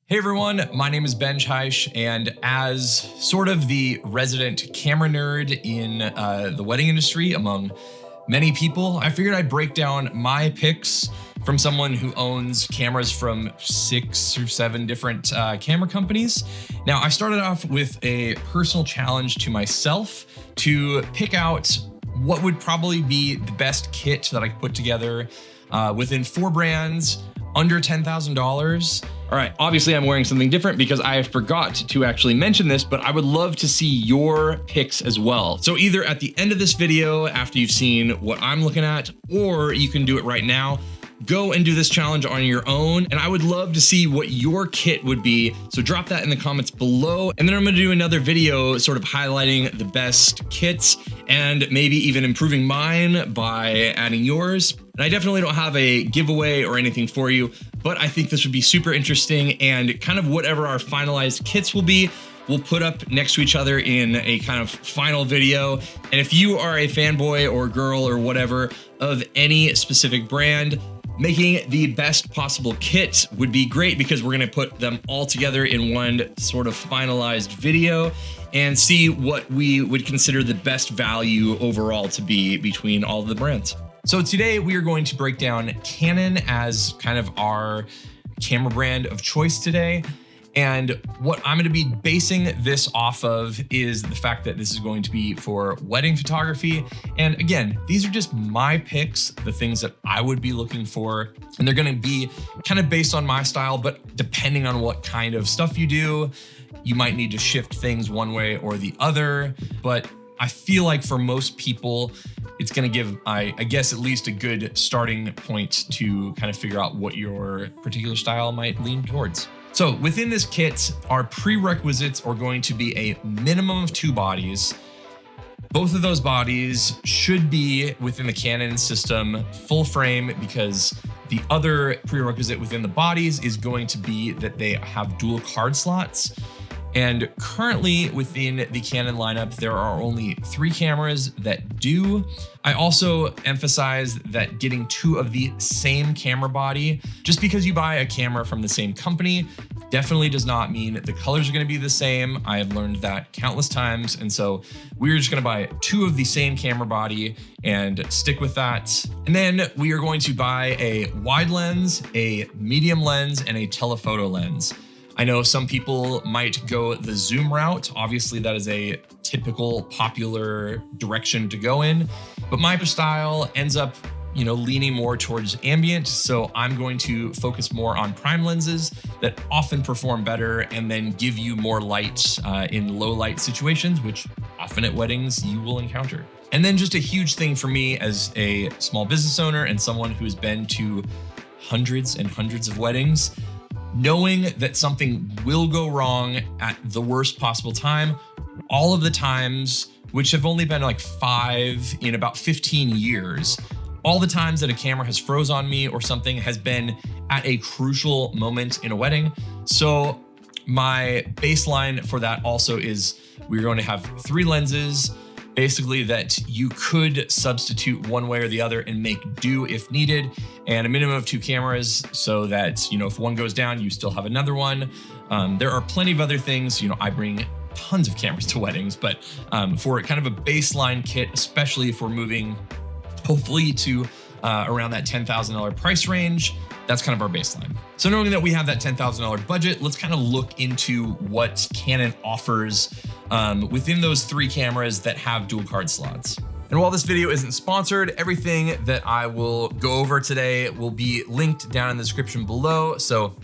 Hey everyone, my name is Ben Heisch, and as sort of the resident camera nerd in the wedding industry among many people, I figured I'd break down my picks from someone who owns cameras from 6 or 7 different camera companies. Now, I started off with a personal challenge to myself to pick out what would probably be the best kit that I could put together within 4 brands under $10,000. All right, obviously I'm wearing something different because I forgot to actually mention this, but I would love to see your picks as well. So either at the end of this video, after you've seen what I'm looking at, or you can do it right now. Go and do this challenge on your own, and I would love to see what your kit would be. So drop that in the comments below, and then I'm gonna do another video sort of highlighting the best kits and maybe even improving mine by adding yours. And I definitely don't have a giveaway or anything for you, but I think this would be super interesting, and kind of whatever our finalized kits will be, we'll put up next to each other in a kind of final video. And if you are a fanboy or girl or whatever of any specific brand, making the best possible kit would be great, because we're gonna put them all together in one sort of finalized video and see what we would consider the best value overall to be between all of the brands. So today we are going to break down Canon as kind of our camera brand of choice today. And what I'm gonna be basing this off of is the fact that this is going to be for wedding photography. And again, these are just my picks, the things that I would be looking for. And they're gonna be kind of based on my style, but depending on what kind of stuff you do, you might need to shift things one way or the other. But I feel like for most people, it's gonna give, I guess, at least a good starting point to kind of figure out what your particular style might lean towards. So within this kit, our prerequisites are going to be a minimum of 2 bodies. Both of those bodies should be within the Canon system full frame, because the other prerequisite within the bodies is going to be that they have dual card slots. And currently within the Canon lineup, there are only 3 cameras that do. I also emphasize that getting 2 of the same camera body, just because you buy a camera from the same company, definitely does not mean the colors are gonna be the same. I have learned that countless times. And so we're just gonna buy 2 of the same camera body and stick with that. And then we are going to buy a wide lens, a medium lens, and a telephoto lens. I know some people might go the zoom route. Obviously, that is a typical popular direction to go in, but my style ends up, leaning more towards ambient. So I'm going to focus more on prime lenses that often perform better and then give you more light in low light situations, which often at weddings you will encounter. And then just a huge thing for me as a small business owner and someone who's been to hundreds and hundreds of weddings, knowing that something will go wrong at the worst possible time, all of the times, which have only been like 5 in about 15 years, all the times that a camera has froze on me or something has been at a crucial moment in a wedding. So my baseline for that also is we're going to have 3 lenses, basically, that you could substitute one way or the other and make do if needed, and a minimum of 2 cameras so that, if one goes down, you still have another one. There are plenty of other things. I bring tons of cameras to weddings, but for kind of a baseline kit, especially if we're moving hopefully to around that $10,000 price range, that's kind of our baseline. So knowing that we have that $10,000 budget, let's kind of look into what Canon offers within those 3 cameras that have dual card slots. And while this video isn't sponsored, everything that I will go over today will be linked down in the description below. So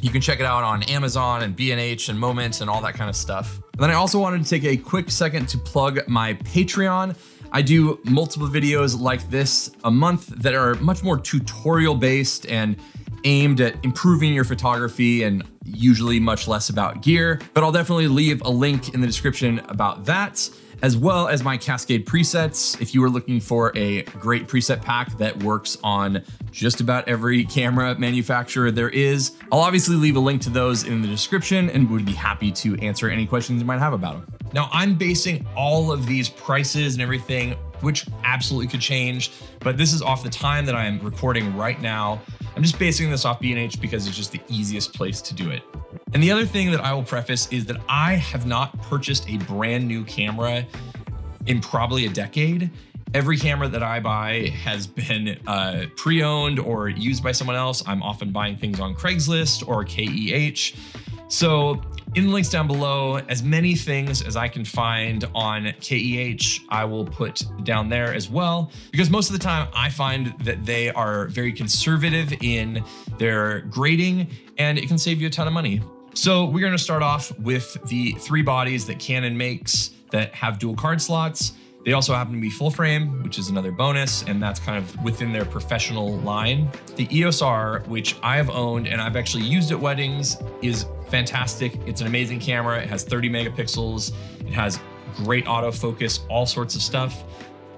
you can check it out on Amazon and B&H and Moment and all that kind of stuff. And then I also wanted to take a quick second to plug my Patreon. I do multiple videos like this a month that are much more tutorial based and aimed at improving your photography, and usually much less about gear, but I'll definitely leave a link in the description about that, as well as my Cascade presets. If you are looking for a great preset pack that works on just about every camera manufacturer there is, I'll obviously leave a link to those in the description and would be happy to answer any questions you might have about them. Now, I'm basing all of these prices and everything, which absolutely could change, but this is off the time that I am recording right now. I'm just basing this off B&H because it's just the easiest place to do it. And the other thing that I will preface is that I have not purchased a brand new camera in probably a decade. Every camera that I buy has been pre-owned or used by someone else. I'm often buying things on Craigslist or KEH. So in the links down below, as many things as I can find on KEH, I will put down there as well, because most of the time I find that they are very conservative in their grading and it can save you a ton of money. So we're gonna start off with the 3 bodies that Canon makes that have dual card slots. They also happen to be full frame, which is another bonus, and that's kind of within their professional line. The EOS R, which I've owned and I've actually used at weddings, is fantastic. It's an amazing camera. It has 30 megapixels. It has great autofocus, all sorts of stuff.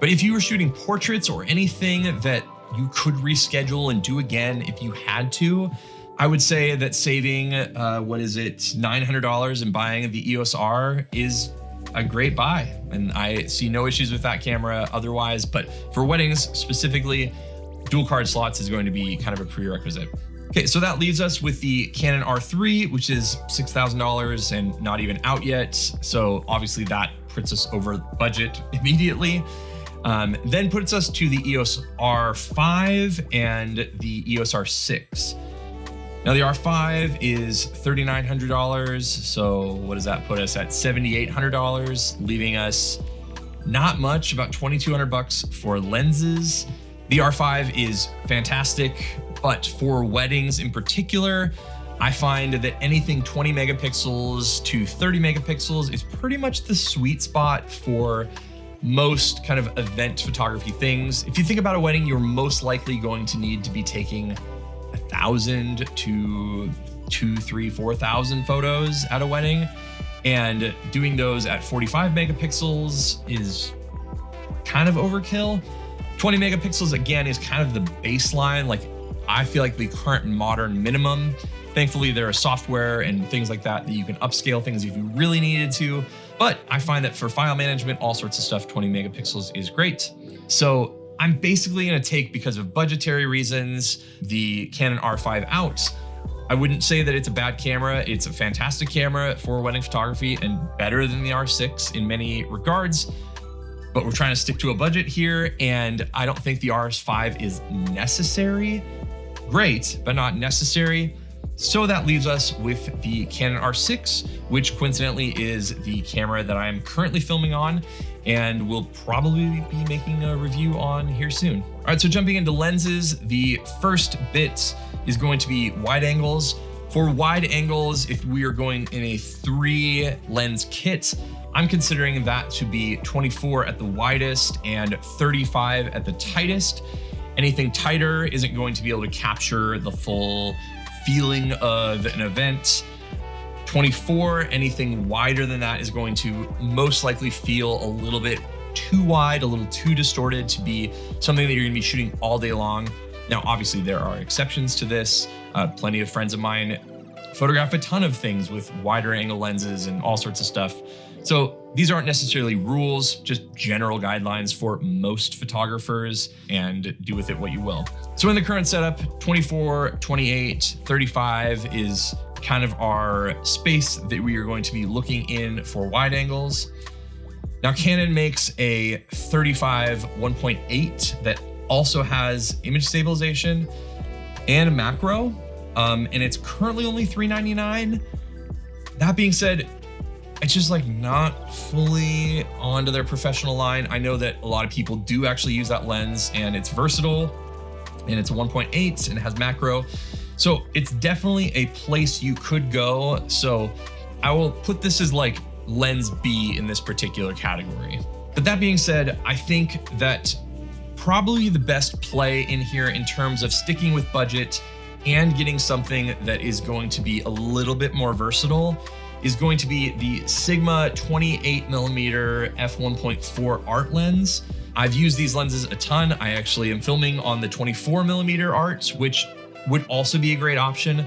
But if you were shooting portraits or anything that you could reschedule and do again if you had to, I would say that saving, $900 and buying the EOS R is a great buy. And I see no issues with that camera otherwise, but for weddings specifically, dual card slots is going to be kind of a prerequisite. Okay, so that leaves us with the Canon R3, which is $6,000 and not even out yet. So obviously that puts us over budget immediately. Then puts us to the EOS R5 and the EOS R6. Now the R5 is $3,900. So what does that put us at? $7,800, leaving us not much, about $2,200 for lenses. The R5 is fantastic, but for weddings in particular, I find that anything 20 megapixels to 30 megapixels is pretty much the sweet spot for most kind of event photography things. If you think about a wedding, you're most likely going to need to be taking 1,000 to 2,000, 3,000, 4,000 photos at a wedding, and doing those at 45 megapixels is kind of overkill. 20 megapixels again is kind of the baseline. Like, I feel like the current modern minimum. Thankfully, there are software and things like that that you can upscale things if you really needed to. But I find that for file management, all sorts of stuff, 20 megapixels is great. So I'm basically gonna take, because of budgetary reasons, the Canon R5 out. I wouldn't say that it's a bad camera. It's a fantastic camera for wedding photography and better than the R6 in many regards. But we're trying to stick to a budget here, and I don't think the R5 is necessary. Great, but not necessary. So that leaves us with the Canon R6, which coincidentally is the camera that I'm currently filming on and will probably be making a review on here soon. All right, so jumping into lenses, the first bit is going to be wide angles. For wide angles, if we are going in a 3 lens kit, I'm considering that to be 24 at the widest and 35 at the tightest. Anything tighter isn't going to be able to capture the full feeling of an event. 24, anything wider than that is going to most likely feel a little bit too wide, a little too distorted to be something that you're gonna be shooting all day long. Now, obviously there are exceptions to this. Plenty of friends of mine photograph a ton of things with wider angle lenses and all sorts of stuff. So these aren't necessarily rules, just general guidelines for most photographers, and do with it what you will. So in the current setup, 24, 28, 35 is kind of our space that we are going to be looking in for wide angles. Now Canon makes a 35 1.8 that also has image stabilization and macro, and it's currently only $399. That being said, it's just like not fully onto their professional line. I know that a lot of people do actually use that lens, and it's versatile, and it's a 1.8 and it has macro. So it's definitely a place you could go. So I will put this as like lens B in this particular category. But that being said, I think that probably the best play in here in terms of sticking with budget and getting something that is going to be a little bit more versatile is going to be the Sigma 28mm f1.4 art lens. I've used these lenses a ton. I actually am filming on the 24mm art, which would also be a great option.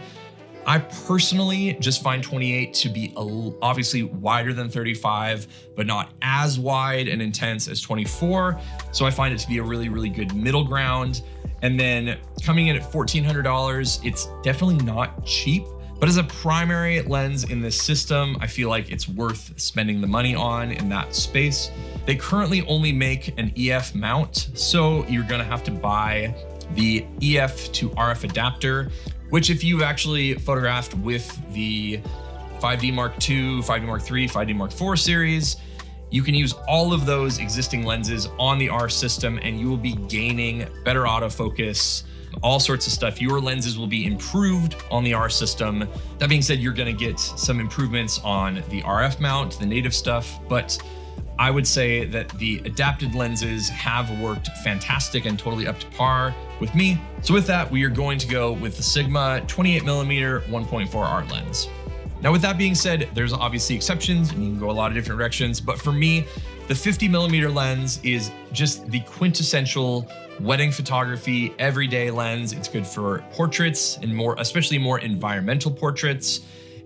I personally just find 28 to be obviously wider than 35, but not as wide and intense as 24. So I find it to be a really, really good middle ground. And then coming in at $1,400, it's definitely not cheap, But as a primary lens in this system, I feel like it's worth spending the money on in that space. They currently only make an EF mount, so you're gonna have to buy the EF to RF adapter, which if you've actually photographed with the 5D Mark II, 5D Mark III, 5D Mark IV series, you can use all of those existing lenses on the R system and you will be gaining better autofocus, all sorts of stuff. Your lenses will be improved on the R system. That being said, you're gonna get some improvements on the RF mount, the native stuff, but I would say that the adapted lenses have worked fantastic and totally up to par with me. So with that, we are going to go with the Sigma 28mm 1.4 art lens. Now, with that being said, there's obviously exceptions and you can go a lot of different directions, but for me, the 50mm lens is just the quintessential wedding photography, everyday lens. It's good for portraits and especially more environmental portraits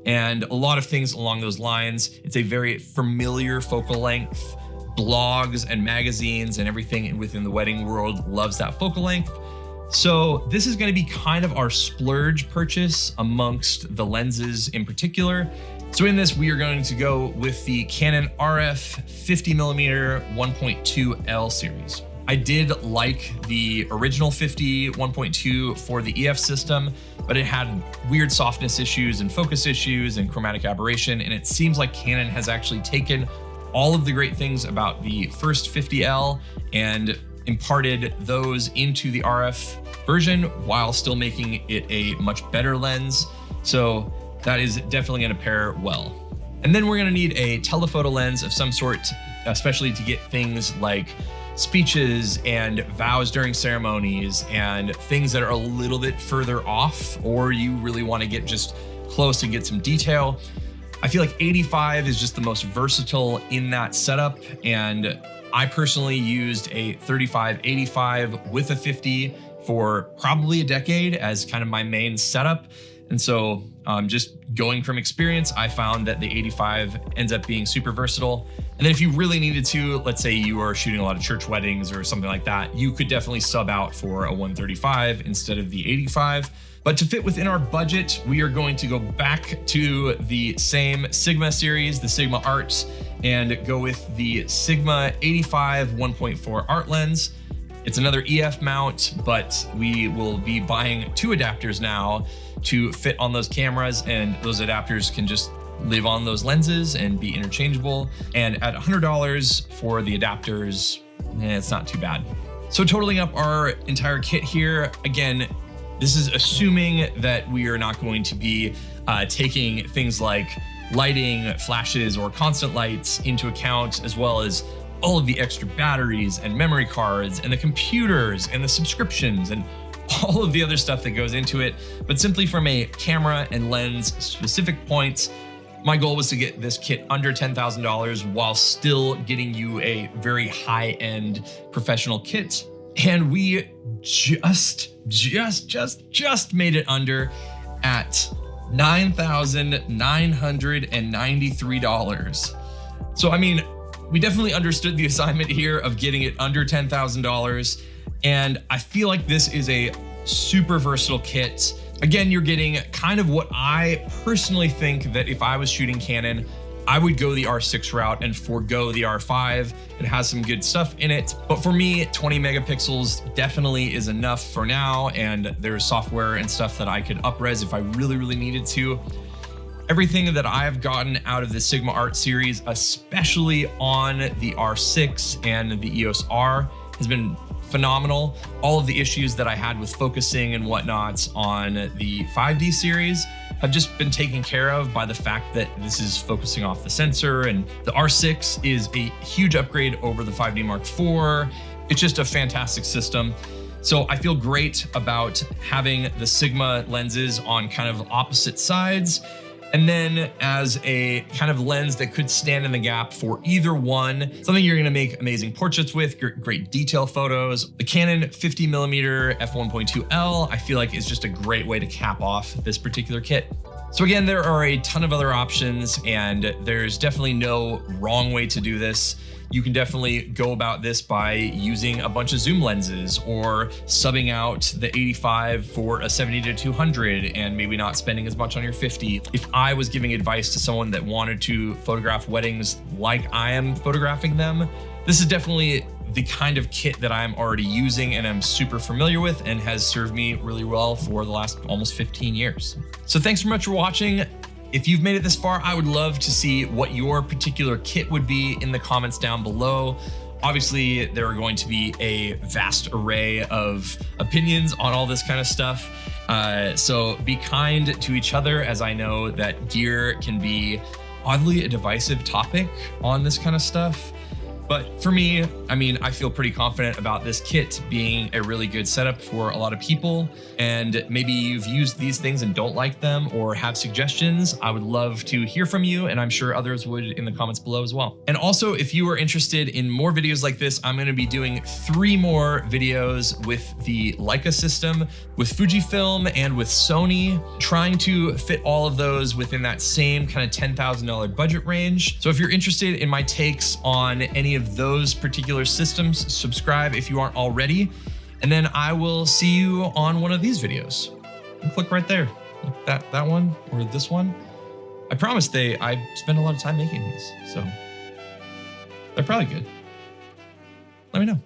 and a lot of things along those lines. It's a very familiar focal length. Blogs and magazines and everything within the wedding world loves that focal length. So this is going to be kind of our splurge purchase amongst the lenses in particular. So in this, we are going to go with the Canon RF 50mm 1.2L series. I did like the original 50 1.2 for the EF system, but it had weird softness issues and focus issues and chromatic aberration. And it seems like Canon has actually taken all of the great things about the first 50L and imparted those into the RF version while still making it a much better lens. So that is definitely going to pair well. And then we're going to need a telephoto lens of some sort, especially to get things like speeches and vows during ceremonies and things that are a little bit further off, or you really want to get just close and get some detail. I feel like 85 is just the most versatile in that setup. And I personally used a 35-85 with a 50 for probably a decade as kind of my main setup. And so just going from experience, I found that the 85 ends up being super versatile. And then if you really needed to, let's say you are shooting a lot of church weddings or something like that, you could definitely sub out for a 135 instead of the 85. But to fit within our budget, we are going to go back to the same Sigma series, the Sigma Art, and go with the Sigma 85 1.4 art lens. It's another EF mount, but we will be buying two adapters now to fit on those cameras, and those adapters can just live on those lenses and be interchangeable. And at $100 for the adapters, it's not too bad. So totaling up our entire kit here, again, this is assuming that we are not going to be taking things like lighting, flashes, or constant lights into account, as well as all of the extra batteries and memory cards and the computers and the subscriptions and all of the other stuff that goes into it. But simply from a camera and lens specific points, my goal was to get this kit under $10,000 while still getting you a very high-end professional kit. And we just made it under at $9,993. So, I mean, we definitely understood the assignment here of getting it under $10,000. And I feel like this is a super versatile kit. Again, you're getting kind of what I personally think that if I was shooting Canon, I would go the R6 route and forego the R5. It has some good stuff in it, but for me, 20 megapixels definitely is enough for now. And there's software and stuff that I could up-res if I really needed to. Everything that I've gotten out of the Sigma Art series, especially on the R6 and the EOS R, has been phenomenal. All of the issues that I had with focusing and whatnot on the 5D series have just been taken care of by the fact that this is focusing off the sensor, and the R6 is a huge upgrade over the 5D Mark IV. It's just a fantastic system. So I feel great about having the Sigma lenses on kind of opposite sides. And then as a kind of lens that could stand in the gap for either one, something you're gonna make amazing portraits with, great detail photos. The Canon 50mm f1.2L, I feel like is just a great way to cap off this particular kit. So again, there are a ton of other options, and there's definitely no wrong way to do this. You can definitely go about this by using a bunch of zoom lenses or subbing out the 85 for a 70-200 and maybe not spending as much on your 50. If I was giving advice to someone that wanted to photograph weddings like I am photographing them, this is definitely the kind of kit that I'm already using and I'm super familiar with and has served me really well for the last almost 15 years. So thanks so much for watching. If you've made it this far, I would love to see what your particular kit would be in the comments down below. Obviously, there are going to be a vast array of opinions on all this kind of stuff. So be kind to each other, as I know that gear can be oddly a divisive topic on this kind of stuff. But for me, I mean, I feel pretty confident about this kit being a really good setup for a lot of people. And maybe you've used these things and don't like them or have suggestions. I would love to hear from you, and I'm sure others would in the comments below as well. And also, if you are interested in more videos like this, I'm gonna be doing 3 more videos with the Leica system, with Fujifilm, and with Sony, trying to fit all of those within that same kind of $10,000 budget range. So if you're interested in my takes on any of those particular systems, subscribe if you aren't already, and then I will see you on one of these videos. And click right there, like that one or this one. I promise I spend a lot of time making these, so they're probably good. Let me know.